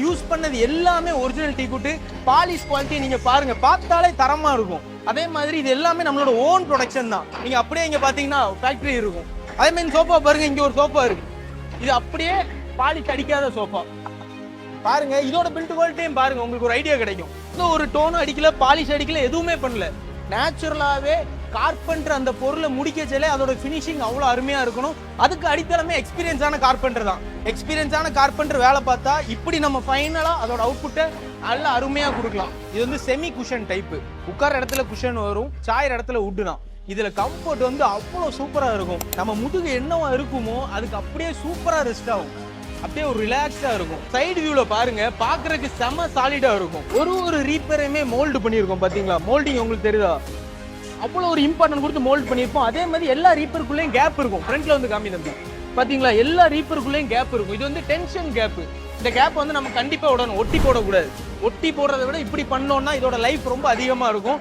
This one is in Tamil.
யூஸ் பண்ணது எல்லாமே ஒரிஜினல் டீக்குட். பாலிஷ் குவாலிட்டி நீங்க பாருங்க, பார்த்தாலே தரமா இருக்கும். அதே மாதிரி இது எல்லாமே நம்மளோட ஓன் ப்ரொடக்ஷன் தான். நீங்க அப்படியே இங்க பாத்தீங்கன்னா ஃபேக்டரி இருக்கும். அதே மாதிரி சோஃபா பாருங்க, இங்க ஒரு சோஃபா இருக்கு. இது அப்படியே பாலிஷ் அடிக்காத சோஃபா பாருங்க. இதோட பில்ட் குவாலிட்டியும் பாருங்க, உங்களுக்கு ஒரு ஐடியா கிடைக்கும். இந்த ஒரு டோனும் அடிக்கல, பாலிஷ் அடிக்கல, எதுவுமே பண்ணல. நேச்சுரலாவே கார்பெண்டர் அந்த பொருளை முடிக்கச்சலே அதோட ஃபினிஷிங் அவ்வளோ அருமையா இருக்கணும். அதுக்கு அடித்தளமே எக்ஸ்பீரியன்ஸான கார்பெண்டர் தான். எக்ஸ்பீரியன்ஸான கார்பெண்டர் வேலை பார்த்தா இப்படி நம்ம ஃபைனலா அதோட அவுட்புட்டை நல்லா அருமையா கொடுக்கலாம். இது வந்து செமி குஷன் டைப்பு. உட்கார இடத்துல குஷன் வரும், சாயிற இடத்துல உட்டு தான். இதுல கம்ஃபர்ட் வந்து அவ்வளோ சூப்பரா இருக்கும். நம்ம முதுகு என்னவா இருக்குமோ அதுக்கு அப்படியே சூப்பரா ரெஸ்ட் ஆகும். அப்படியே ஒரு ரிலாக்ஸா இருக்கும். சைடு வியூல பாருங்க, பாக்குறதுக்கு செம சாலிடா இருக்கும். ஒரு ரீப்பரையுமே மோல்டு பண்ணியிருக்கோம் பாத்தீங்களா? மோல்டிங் உங்களுக்கு தெரியுதா? அவ்வளோ ஒரு இம்பார்ட்டன்ட் கொடுத்து மோல்ட் பண்ணியிருப்போம். அதே மாதிரி எல்லா ரீப்பருக்குள்ளேயும் கேப் இருக்கும். ஃப்ரண்ட்ல வந்து காமி தம்பி பாத்தீங்களா? எல்லா ரீப்பருக்குள்ளேயும் கேப் இருக்கும். இது வந்து டென்ஷன் கேப். இந்த கேப் வந்து நம்ம கண்டிப்பா விடணும், ஒட்டி போடக்கூடாது. ஒட்டி போடுறதை விட இப்படி பண்ணோம்னா இதோட லைஃப் ரொம்ப அதிகமா இருக்கும்.